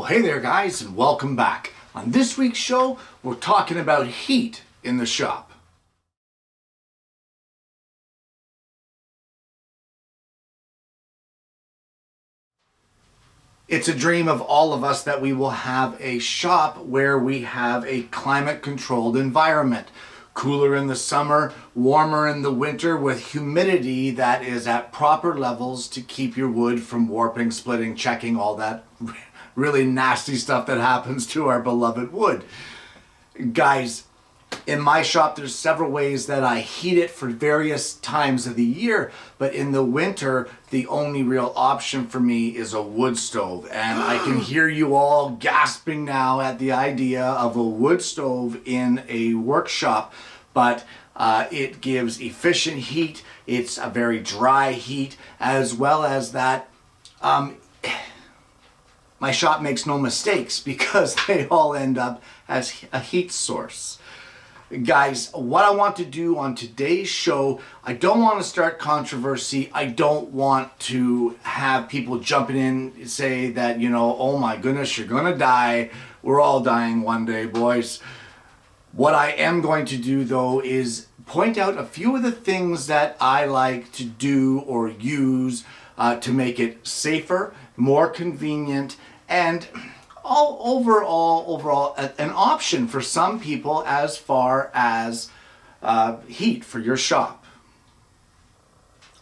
Hey there guys, and welcome back. On this week's show, we're talking about heat in the shop. It's a dream of all of us that we will have a shop where we have a climate-controlled environment. Cooler in the summer, warmer in the winter, with humidity that is at proper levels to keep your wood from warping, splitting, checking, all that really nasty stuff that happens to our beloved wood. Guys, in my shop there's several ways that I heat it for various times of the year, but in the winter the only real option for me is a wood stove. And I can hear you all gasping now at the idea of a wood stove in a workshop, but it gives efficient heat. It's a very dry heat, as well as that my shop makes no mistakes because they all end up as a heat source. Guys, what I want to do on today's show, I don't want to start controversy. I don't want to have people jumping in and say that, you know, oh my goodness, you're gonna die. We're all dying one day, boys. What I am going to do though is point out a few of the things that I like to do or use to make it safer, more convenient, and overall an option for some people as far as heat for your shop.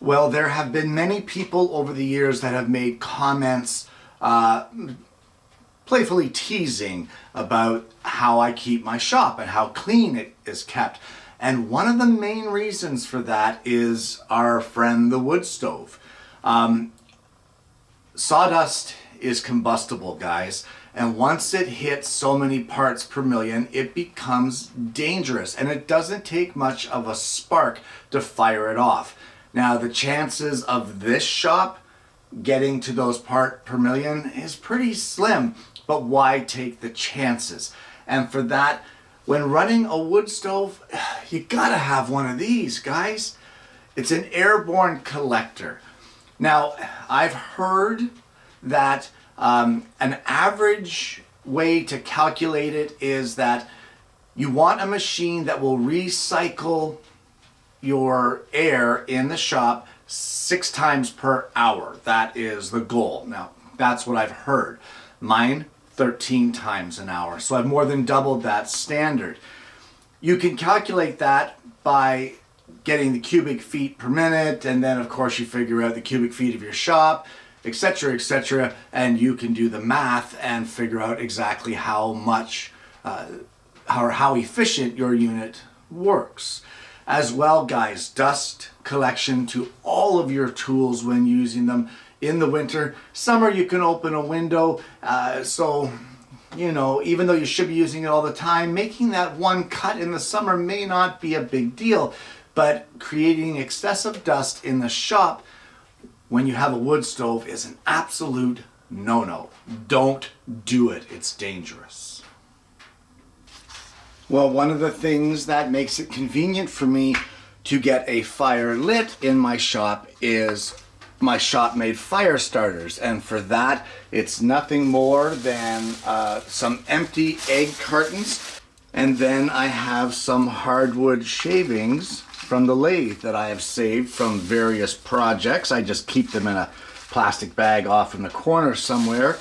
Well, there have been many people over the years that have made comments playfully teasing about how I keep my shop and how clean it is kept. And one of the main reasons for that is our friend the wood stove. Sawdust is combustible, guys, and once it hits so many parts per million, it becomes dangerous, and it doesn't take much of a spark to fire it off. Now, the chances of this shop getting to those parts per million is pretty slim, but why take the chances? And for that, when running a wood stove, you gotta have one of these, guys. It's an airborne collector. Now, I've heard that an average way to calculate it is that you want a machine that will recycle your air in the shop 6 times per hour. That is the goal. Now, that's what I've heard. Mine, 13 times an hour. So I've more than doubled that standard. You can calculate that by getting the cubic feet per minute, and then of course you figure out the cubic feet of your shop, etc., and you can do the math and figure out exactly how much how efficient your unit works. As well, guys, dust collection to all of your tools when using them in the winter. Summer you can open a window, so you know, even though you should be using it all the time, making that one cut in the summer may not be a big deal, but creating excessive dust in the shop when you have a wood stove is an absolute no-no. Don't do it. It's dangerous. Well, one of the things that makes it convenient for me to get a fire lit in my shop is my shop-made fire starters. And for that, it's nothing more than some empty egg cartons. And then I have some hardwood shavings from the lathe that I have saved from various projects. I just keep them in a plastic bag off in the corner somewhere.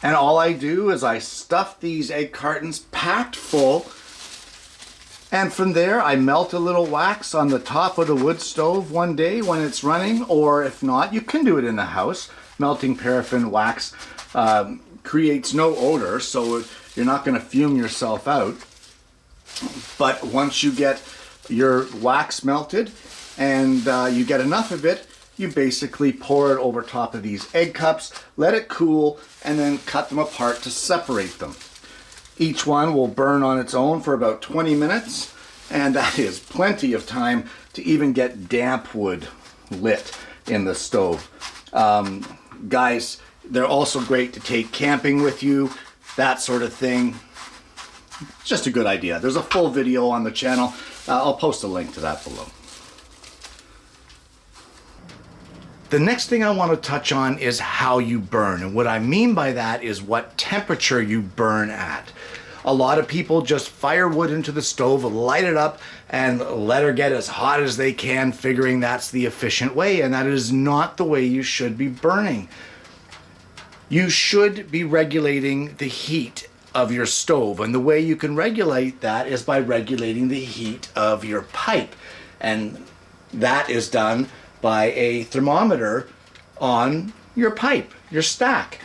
And all I do is I stuff these egg cartons packed full, and from there I melt a little wax on the top of the wood stove one day when it's running, or if not, you can do it in the house. Melting paraffin wax creates no odor, so you're not going to fume yourself out. But once you get your wax melted and you get enough of it, you basically pour it over top of these egg cups, let it cool, and then cut them apart to separate them. Each one will burn on its own for about 20 minutes, and that is plenty of time to even get damp wood lit in the stove. Guys, they're also great to take camping with you, that sort of thing. Just a good idea. There's a full video on the channel. I'll post a link to that below. The next thing I want to touch on is how you burn. And what I mean by that is what temperature you burn at. A lot of people just fire wood into the stove, light it up, and let her get as hot as they can, figuring that's the efficient way, and that is not the way you should be burning. You should be regulating the heat of your stove, and the way you can regulate that is by regulating the heat of your pipe, and that is done by a thermometer on your pipe, your stack.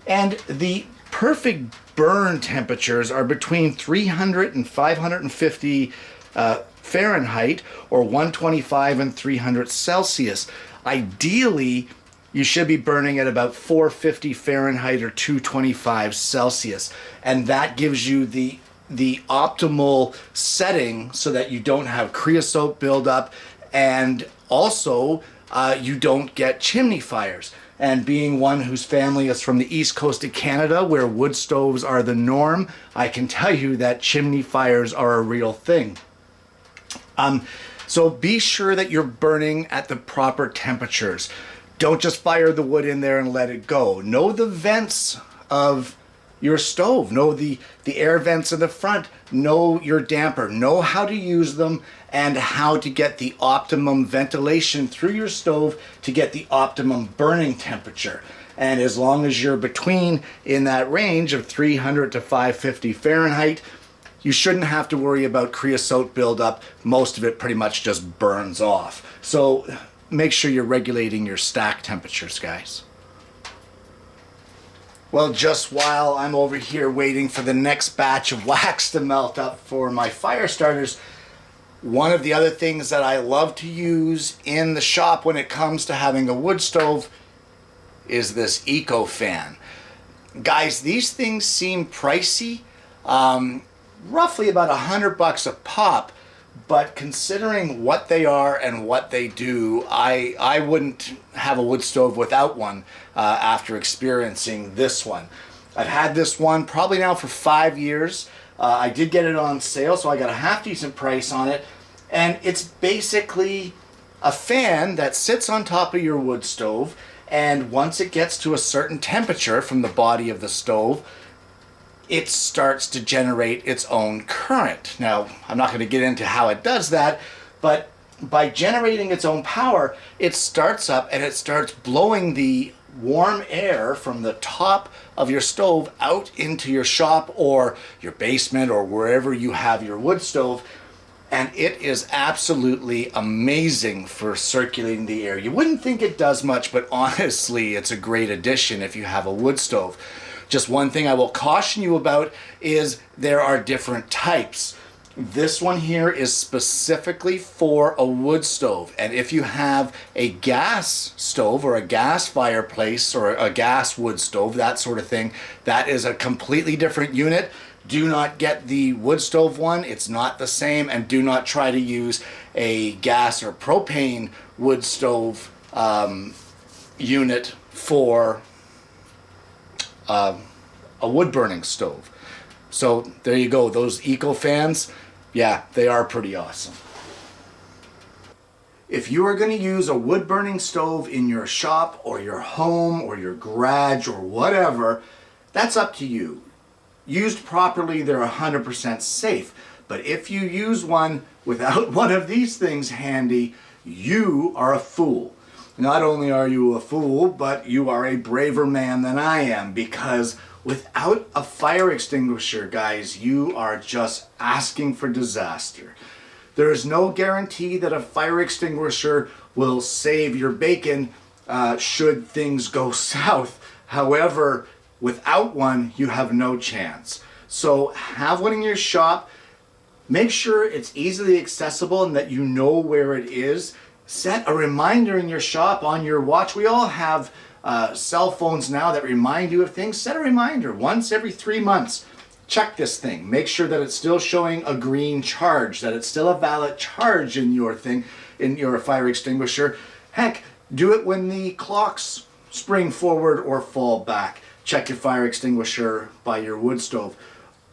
And the perfect burn temperatures are between 300 and 550 Fahrenheit, or 125 and 300 Celsius. Ideally, you should be burning at about 450 Fahrenheit or 225 Celsius. And that gives you the optimal setting so that you don't have creosote buildup, and also you don't get chimney fires. And being one whose family is from the east coast of Canada, where wood stoves are the norm, I can tell you that chimney fires are a real thing. So be sure that you're burning at the proper temperatures. Don't just fire the wood in there and let it go. Know the vents of your stove. Know the air vents in the front. Know your damper. Know how to use them and how to get the optimum ventilation through your stove to get the optimum burning temperature. And as long as you're between in that range of 300 to 550 Fahrenheit, you shouldn't have to worry about creosote buildup. Most of it pretty much just burns off. So make sure you're regulating your stack temperatures, guys. Well, just while I'm over here waiting for the next batch of wax to melt up for my fire starters, one of the other things that I love to use in the shop when it comes to having a wood stove is this Ecofan. Guys, these things seem pricey, roughly about $100 a pop, but considering what they are and what they do, I wouldn't have a wood stove without one after experiencing this one. I've had this one probably now for 5 years. I did get it on sale, so I got a half decent price on it. And it's basically a fan that sits on top of your wood stove, and once it gets to a certain temperature from the body of the stove, it starts to generate its own current. Now, I'm not going to get into how it does that, but by generating its own power, it starts up and it starts blowing the warm air from the top of your stove out into your shop or your basement or wherever you have your wood stove. And it is absolutely amazing for circulating the air. You wouldn't think it does much, but honestly, it's a great addition if you have a wood stove. Just one thing I will caution you about is there are different types. This one here is specifically for a wood stove. And if you have a gas stove or a gas fireplace or a gas wood stove, that sort of thing, that is a completely different unit. Do not get the wood stove one. It's not the same. And do not try to use a gas or propane wood stove unit for a wood burning stove. So there you go. Those Ecofans, yeah, they are pretty awesome. If you are going to use a wood burning stove in your shop or your home or your garage or whatever, that's up to you. Used properly, they're 100% safe. But if you use one without one of these things handy, you are a fool. Not only are you a fool, but you are a braver man than I am, because without a fire extinguisher, guys, you are just asking for disaster. There is no guarantee that a fire extinguisher will save your bacon should things go south. However, without one, you have no chance. So have one in your shop. Make sure it's easily accessible and that you know where it is. Set a reminder in your shop on your watch. We all have cell phones now that remind you of things. Set a reminder once every 3 months. Check this thing. Make sure that it's still showing a green charge, that it's still a valid charge in your thing, in your fire extinguisher. Heck, do it when the clocks spring forward or fall back. Check your fire extinguisher by your wood stove.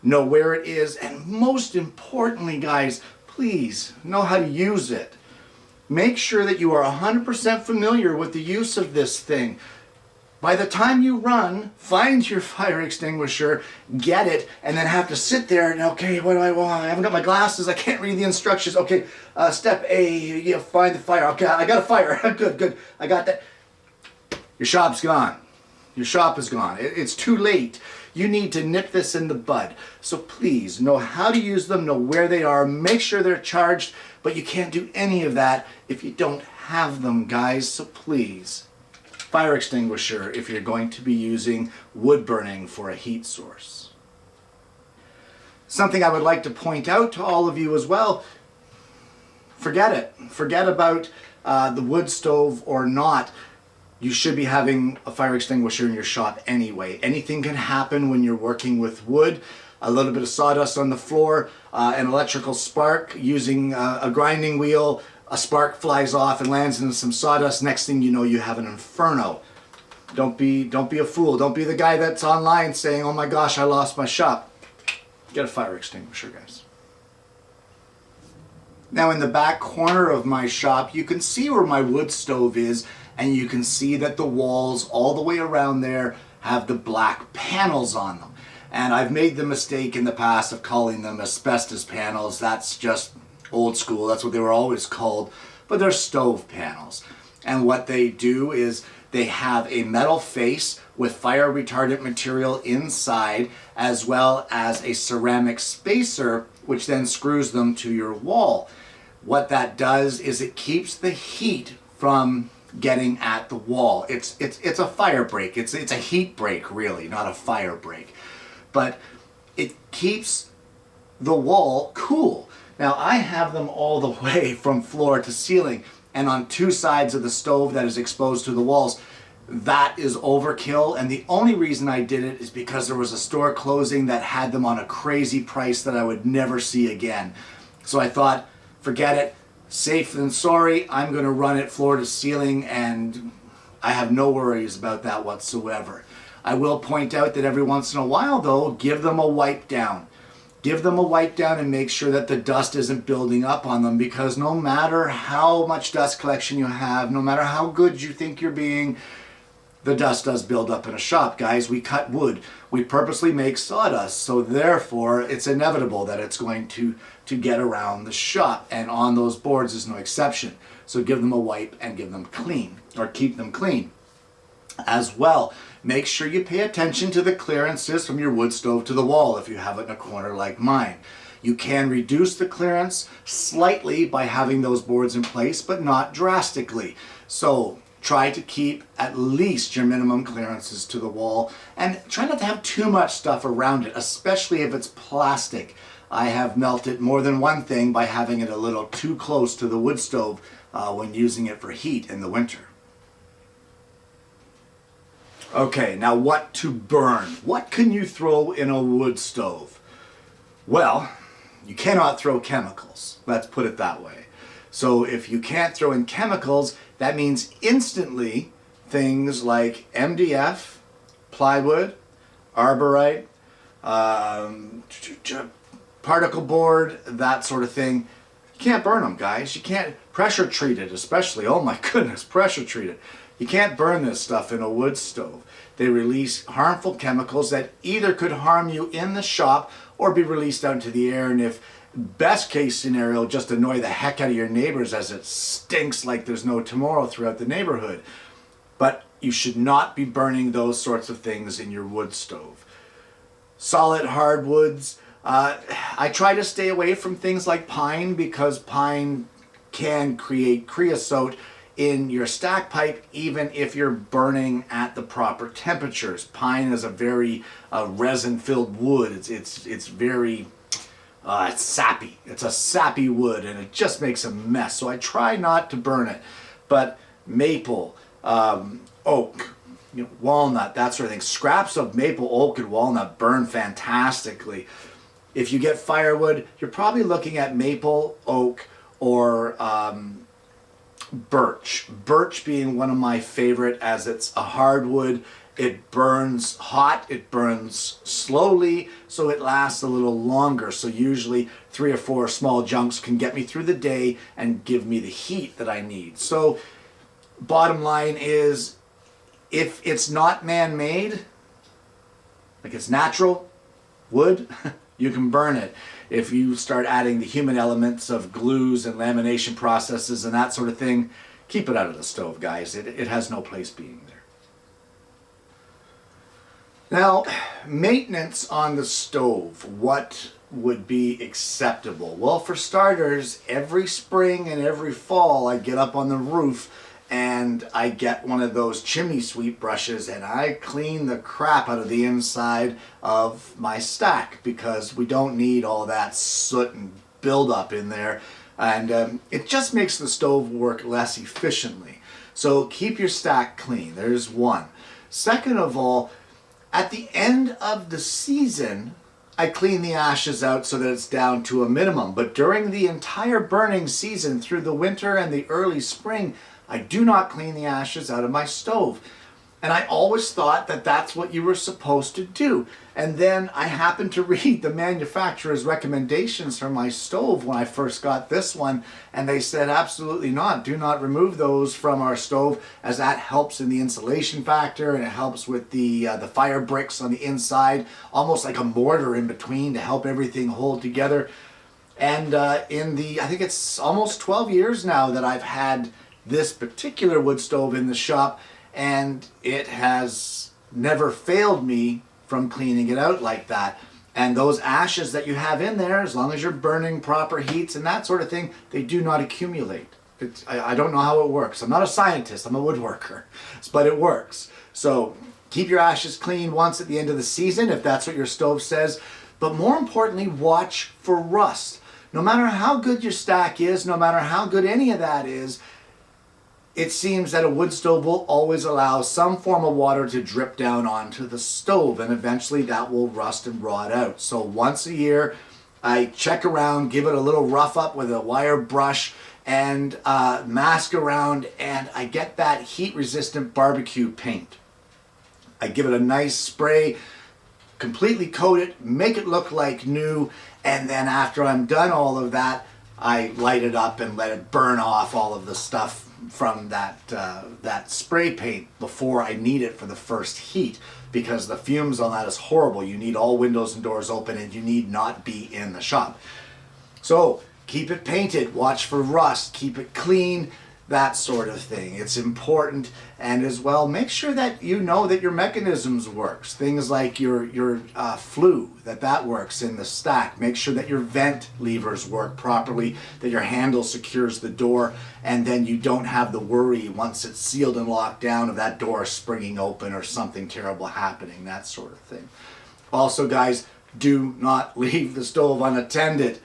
Know where it is, and most importantly, guys, please know how to use it. make sure that you are 100% familiar with the use of this thing. By the time you run, find your fire extinguisher, get it, and then have to sit there and, okay, what do I want? I haven't got my glasses, I can't read the instructions. Okay, step A, you find the fire. Okay, I got a fire. Good, good, I got that. Your shop's gone. Your shop is gone. It's too late. You need to nip this in the bud. So please, know how to use them, know where they are, make sure they're charged, but you can't do any of that if you don't have them, guys, so please. Fire extinguisher if you're going to be using wood burning for a heat source. Something I would like to point out to all of you as well, forget it. Forget about the wood stove or not. You should be having a fire extinguisher in your shop anyway. Anything can happen when you're working with wood. A little bit of sawdust on the floor, an electrical spark using a grinding wheel, a spark flies off and lands into some sawdust. Next thing you know, you have an inferno. Don't be a fool. Don't be the guy that's online saying, oh my gosh, I lost my shop. Get a fire extinguisher, guys. Now in the back corner of my shop, you can see where my wood stove is, and you can see that the walls all the way around there have the black panels on them. And I've made the mistake in the past of calling them asbestos panels. That's just old school. That's what they were always called. But they're stove panels. And what they do is they have a metal face with fire retardant material inside, as well as a ceramic spacer, which then screws them to your wall. What that does is it keeps the heat from getting at the wall. It's a fire break. It's a heat break, really, not a fire break. But it keeps the wall cool. Now I have them all the way from floor to ceiling, and on two sides of the stove that is exposed to the walls. That is overkill, and the only reason I did it is because there was a store closing that had them on a crazy price that I would never see again. So I thought, forget it, safe than sorry. I'm going to run it floor to ceiling, and I have no worries about that whatsoever. I will point out that every once in a while, though, give them a wipe down. Give them a wipe down and make sure that the dust isn't building up on them, because no matter how much dust collection you have, no matter how good you think you're being, the dust does build up in a shop, guys. We cut wood. We purposely make sawdust, so therefore it's inevitable that it's going to get around the shop, and on those boards is no exception. So give them a wipe and give them clean, or keep them clean. As well, make sure you pay attention to the clearances from your wood stove to the wall if you have it in a corner like mine. You can reduce the clearance slightly by having those boards in place, but not drastically. So try to keep at least your minimum clearances to the wall, and try not to have too much stuff around it, especially if it's plastic. I have melted more than one thing by having it a little too close to the wood stove when using it for heat in the winter. Okay, now what to burn? What can you throw in a wood stove? Well, you cannot throw chemicals. Let's put it that way. So if you can't throw in chemicals, that means instantly things like MDF, plywood, arborite, particle board, that sort of thing. You can't burn them, guys. You can't pressure treat it, especially. Oh my goodness, pressure treat it. You can't burn this stuff in a wood stove. They release harmful chemicals that either could harm you in the shop or be released out into the air, and if best case scenario, just annoy the heck out of your neighbors as it stinks like there's no tomorrow throughout the neighborhood. But you should not be burning those sorts of things in your wood stove. Solid hardwoods. I try to stay away from things like pine, because pine can create creosote in your stack pipe even if you're burning at the proper temperatures. Pine is a very resin-filled wood. It's very it's sappy. It's a sappy wood, and it just makes a mess. So I try not to burn it. But maple, oak, walnut, that sort of thing. Scraps of maple, oak, and walnut burn fantastically. If you get firewood, you're probably looking at maple, oak, or birch. Birch being one of my favorite, as it's a hardwood. It burns hot, it burns slowly, so it lasts a little longer. So usually 3 or 4 small junks can get me through the day and give me the heat that I need. So bottom line is, if it's not man-made, like it's natural wood, you can burn it. If you start adding the human elements of glues and lamination processes and that sort of thing, keep it out of the stove, guys. It has no place being there. Now, maintenance on the stove. What would be acceptable? Well, for starters, every spring and every fall I get up on the roof and I get one of those chimney sweep brushes and I clean the crap out of the inside of my stack, because we don't need all that soot and buildup in there, and it just makes the stove work less efficiently. So keep your stack clean. There's one. Second of all, at the end of the season, I clean the ashes out so that it's down to a minimum. But during the entire burning season, through the winter and the early spring, I do not clean the ashes out of my stove. And I always thought that that's what you were supposed to do. And then I happened to read the manufacturer's recommendations for my stove when I first got this one, and they said absolutely not. Do not remove those from our stove, as that helps in the insulation factor and it helps with the fire bricks on the inside, almost like a mortar in between to help everything hold together. And I think it's almost 12 years now that I've had this particular wood stove in the shop, and it has never failed me from cleaning it out like that. And those ashes that you have in there, as long as you're burning proper heats and that sort of thing, they do not accumulate. I don't know how it works. I'm not a scientist, I'm a woodworker, but it works. So keep your ashes clean once at the end of the season, if that's what your stove says. But more importantly, watch for rust. No matter how good your stack is, no matter how good any of that is, it seems that a wood stove will always allow some form of water to drip down onto the stove, and eventually that will rust and rot out. So once a year, I check around, give it a little rough up with a wire brush, and mask around, and I get that heat-resistant barbecue paint. I give it a nice spray, completely coat it, make it look like new, and then after I'm done all of that, I light it up and let it burn off all of the stuff from that spray paint before I need it for the first heat, because the fumes on that is horrible. You need all windows and doors open, and you need not be in the shop. So keep it painted, watch for rust, keep it clean, that sort of thing. It's important. And as well, make sure that you know that your mechanisms works. Things like your flue, that works in the stack. Make sure that your vent levers work properly, that your handle secures the door, and then you don't have the worry once it's sealed and locked down of that door springing open or something terrible happening, that sort of thing. Also, guys, do not leave the stove unattended.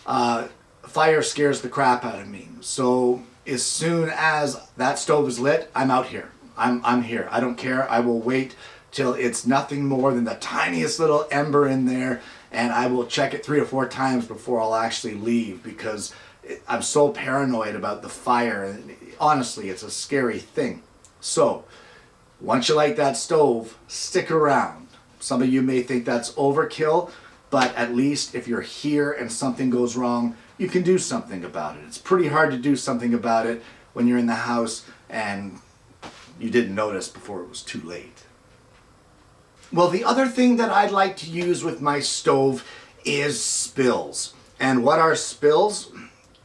Fire scares the crap out of me. So as soon as that stove is lit, I'm out here. I'm here. I don't care. I will wait till it's nothing more than the tiniest little ember in there, and I will check it 3 or 4 times before I'll actually leave, because I'm so paranoid about the fire. And honestly, it's a scary thing. So once you light that stove, stick around. Some of you may think that's overkill, but at least if you're here and something goes wrong, you can do something about it. It's pretty hard to do something about it when you're in the house and you didn't notice before it was too late. Well, the other thing that I'd like to use with my stove is spills. And what are spills?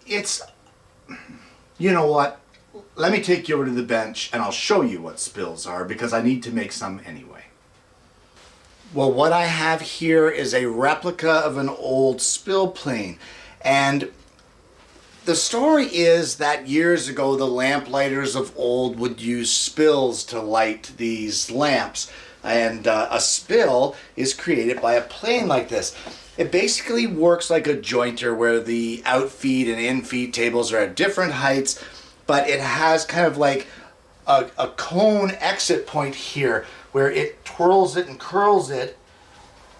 You know what? Let me take you over to the bench and I'll show you what spills are, because I need to make some anyway. Well, what I have here is a replica of an old spill plane. And the story is that years ago, the lamplighters of old would use spills to light these lamps. And a spill is created by a plane like this. It basically works like a jointer, where the outfeed and infeed tables are at different heights, but it has kind of like a cone exit point here, where it twirls it and curls it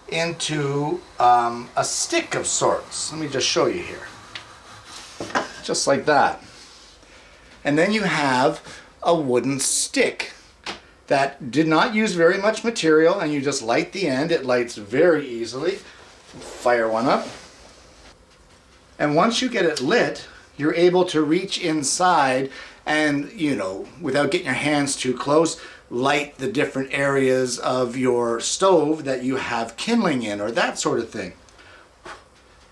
into a stick of sorts. Let me just show you here. Just like that. And then you have a wooden stick that did not use very much material, and you just light the end. It lights very easily. Fire one up. And once you get it lit, you're able to reach inside and, without getting your hands too close, light the different areas of your stove that you have kindling in, or that sort of thing.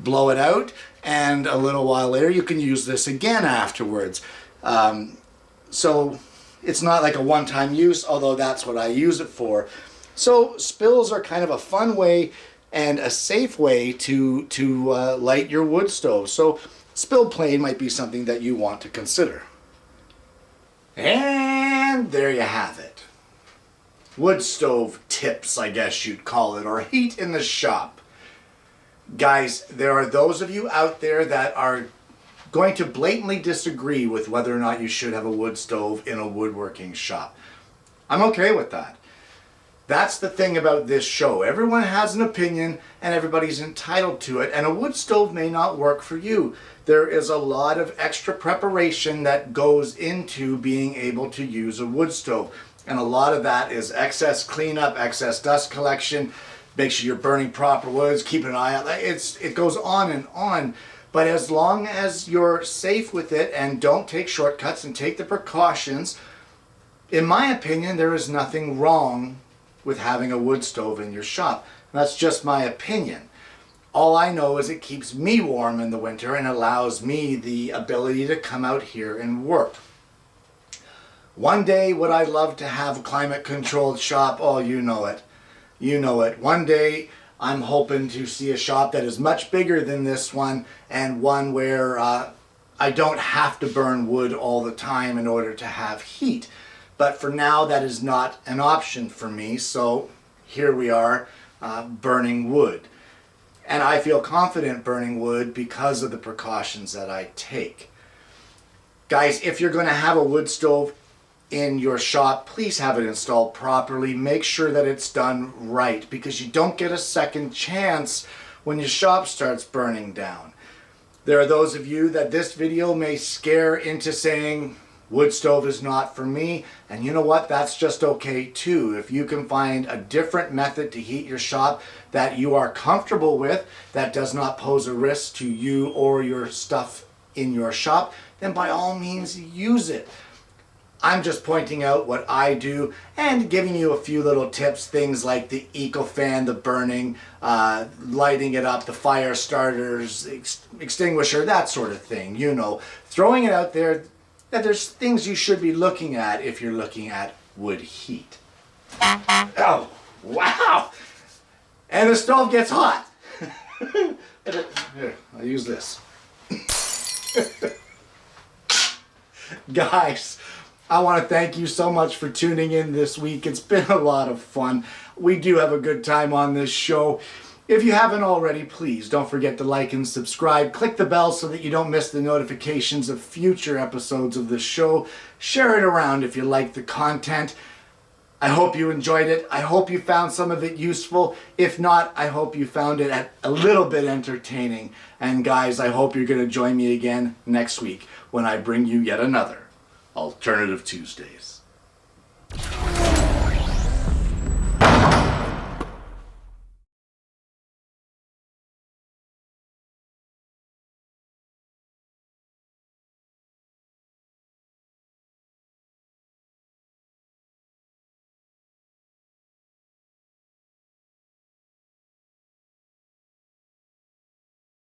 Blow it out, and a little while later you can use this again afterwards. So it's not like a one-time use, although that's what I use it for. So spills are kind of a fun way and a safe way to light your wood stove. So spill plane might be something that you want to consider. And there you have it. Wood stove tips, I guess you'd call it, or heat in the shop. Guys, there are those of you out there that are going to blatantly disagree with whether or not you should have a wood stove in a woodworking shop. I'm okay with that. That's the thing about this show. Everyone has an opinion and everybody's entitled to it, and a wood stove may not work for you. There is a lot of extra preparation that goes into being able to use a wood stove, and a lot of that is excess cleanup, excess dust collection, make sure you're burning proper woods, keep an eye out. It goes on and on. But as long as you're safe with it and don't take shortcuts and take the precautions, in my opinion, there is nothing wrong with having a wood stove in your shop. And that's just my opinion. All I know is it keeps me warm in the winter and allows me the ability to come out here and work. One day would I love to have a climate controlled shop? Oh, you know it. You know it. One day I'm hoping to see a shop that is much bigger than this one, and one where I don't have to burn wood all the time in order to have heat. But for now, that is not an option for me, so here we are burning wood. And I feel confident burning wood because of the precautions that I take. Guys, if you're going to have a wood stove in your shop, please have it installed properly. Make sure that it's done right, because you don't get a second chance when your shop starts burning down. There are those of you that this video may scare into saying, wood stove is not for me, and you know what? That's just okay too. If you can find a different method to heat your shop that you are comfortable with, that does not pose a risk to you or your stuff in your shop, then by all means use it. I'm just pointing out what I do and giving you a few little tips, things like the Ecofan, the burning, lighting it up, the fire starters, extinguisher, that sort of thing. Throwing it out there that there's things you should be looking at if you're looking at wood heat. Oh, wow! And the stove gets hot. Here, I'll use this. Guys, I want to thank you so much for tuning in this week. It's been a lot of fun. We do have a good time on this show. If you haven't already, please don't forget to like and subscribe. Click the bell so that you don't miss the notifications of future episodes of the show. Share it around if you like the content. I hope you enjoyed it. I hope you found some of it useful. If not, I hope you found it a little bit entertaining. And guys, I hope you're going to join me again next week when I bring you yet another Alternative Tuesdays.